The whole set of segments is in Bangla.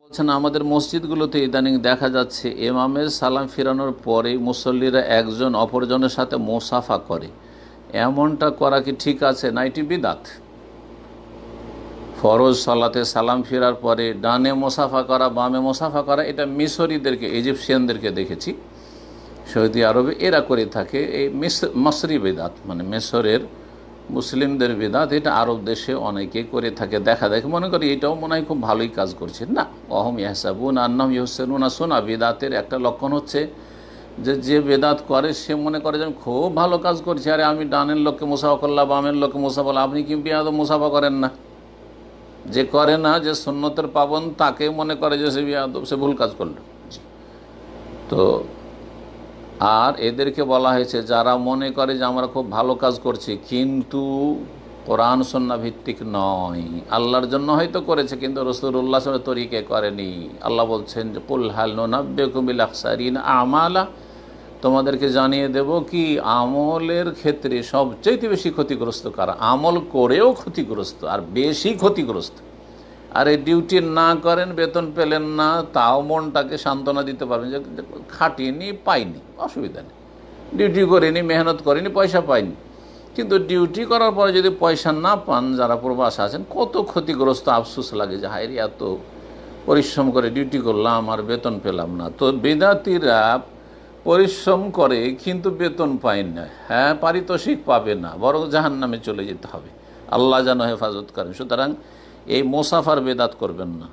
বলছেন আমাদের মসজিদগুলোতে ইদানিং দেখা যাচ্ছে ইমামের সালাম ফিরানোর পরে মুসল্লিরা একজন অপরজনের সাথে মোসাফা করে, এমনটা করা কি ঠিক আছে না এটি বিদাত? ফরজ সালাতে সালাম ফেরার পরে ডানে মোসাফা করা বামে মোসাফা করা, এটা মিশরীদেরকে ইজিপশিয়ানদেরকে দেখেছি সৌদি আরবে এরা করে থাকে। এই মসরি বেদাত মানে মিশরের মুসলিমদের বেদাত, এটা আরব দেশে অনেকে করে থাকে। দেখা দেখে মনে করি এটাও মনে হয় খুব ভালোই কাজ করছে। না, অহম ইয়াহসাবুন আন্নাহুম ইহসানুনা সুনা, বেদাতের একটা লক্ষণ হচ্ছে যে বেদাত করে সে মনে করে যে খুব ভালো কাজ করছে, আরে আমি ডানের লোককে মুসাফা করলাম বামের লোককে মুসাফা করলাম, আপনি কি বিয়াদব মুসাফা করেন না? যে করে না, যে সুন্নতের পাবন, তাকে মনে করে যে সে বিয়াদব, সে ভুল কাজ করল। তো আর এদেরকে বলা হয়েছে যারা মনে করে যে আমরা খুব ভালো কাজ করছি কিন্তু কোরআন সুন্নাহ ভিত্তিক নয়, আল্লাহর জন্য হয়তো করেছে কিন্তু রাসূলুল্লাহ সাল্লাল্লাহু আলাইহি ওয়াসাল্লামের তরিকে করেনি। আল্লাহ বলছেন যে কুল হাল নুনাব্বিউকুম বিল আখসারিনা আমালা, তোমাদেরকে জানিয়ে দেব কি আমলের ক্ষেত্রে সবচেয়ে বেশি ক্ষতিগ্রস্ত কারা, আমল করেও ক্ষতিগ্রস্ত আর বেশি ক্ষতিগ্রস্ত। আর এই ডিউটি না করেন, বেতন পেলেন না, তাও মনটাকে সান্ত্বনা দিতে পারবেন যে খাটিনি পাইনি, অসুবিধা নেই, ডিউটি করিনি মেহনত করিনি পয়সা পাইনি। কিন্তু ডিউটি করার পরে যদি পয়সা না পান, যারা প্রবাসে আছেন কত ক্ষতিগ্রস্ত, আফসোস লাগে যে হায়রে এত পরিশ্রম করে ডিউটি করলাম আর বেতন পেলাম না। তো বেদাতিরা পরিশ্রম করে কিন্তু বেতন পায় না, হ্যাঁ পারিতোষিক পাবে না, বরং জাহান্নামে চলে যেতে হবে। আল্লাহ যেন হেফাজত করেন। সুতরাং এই মুসাফার বেদাত করবেন না।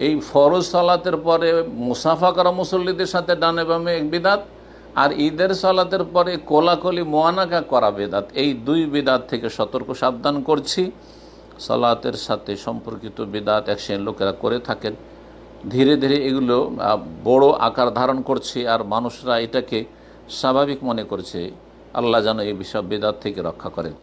এই ফরজ সালাতের পরে মুসাফা করা মুসল্লিদের সাথে ডানে বামে এক বিদাত, আর ঈদের সালাতের পরে কোলাকলি মোয়ানাকা করা বেদাত। এই দুই বিদাত থেকে সতর্ক সাবধান করছি। সালাতের সাথে সম্পর্কিত বিদাত এক শ্রেণীর লোকেরা করে থাকেন, ধীরে ধীরে এগুলো বড় আকার ধারণ করছে আর মানুষরা এটাকে স্বাভাবিক মনে করছে। আল্লাহ যেন এই বিষয় বিদাত থেকে রক্ষা করেন।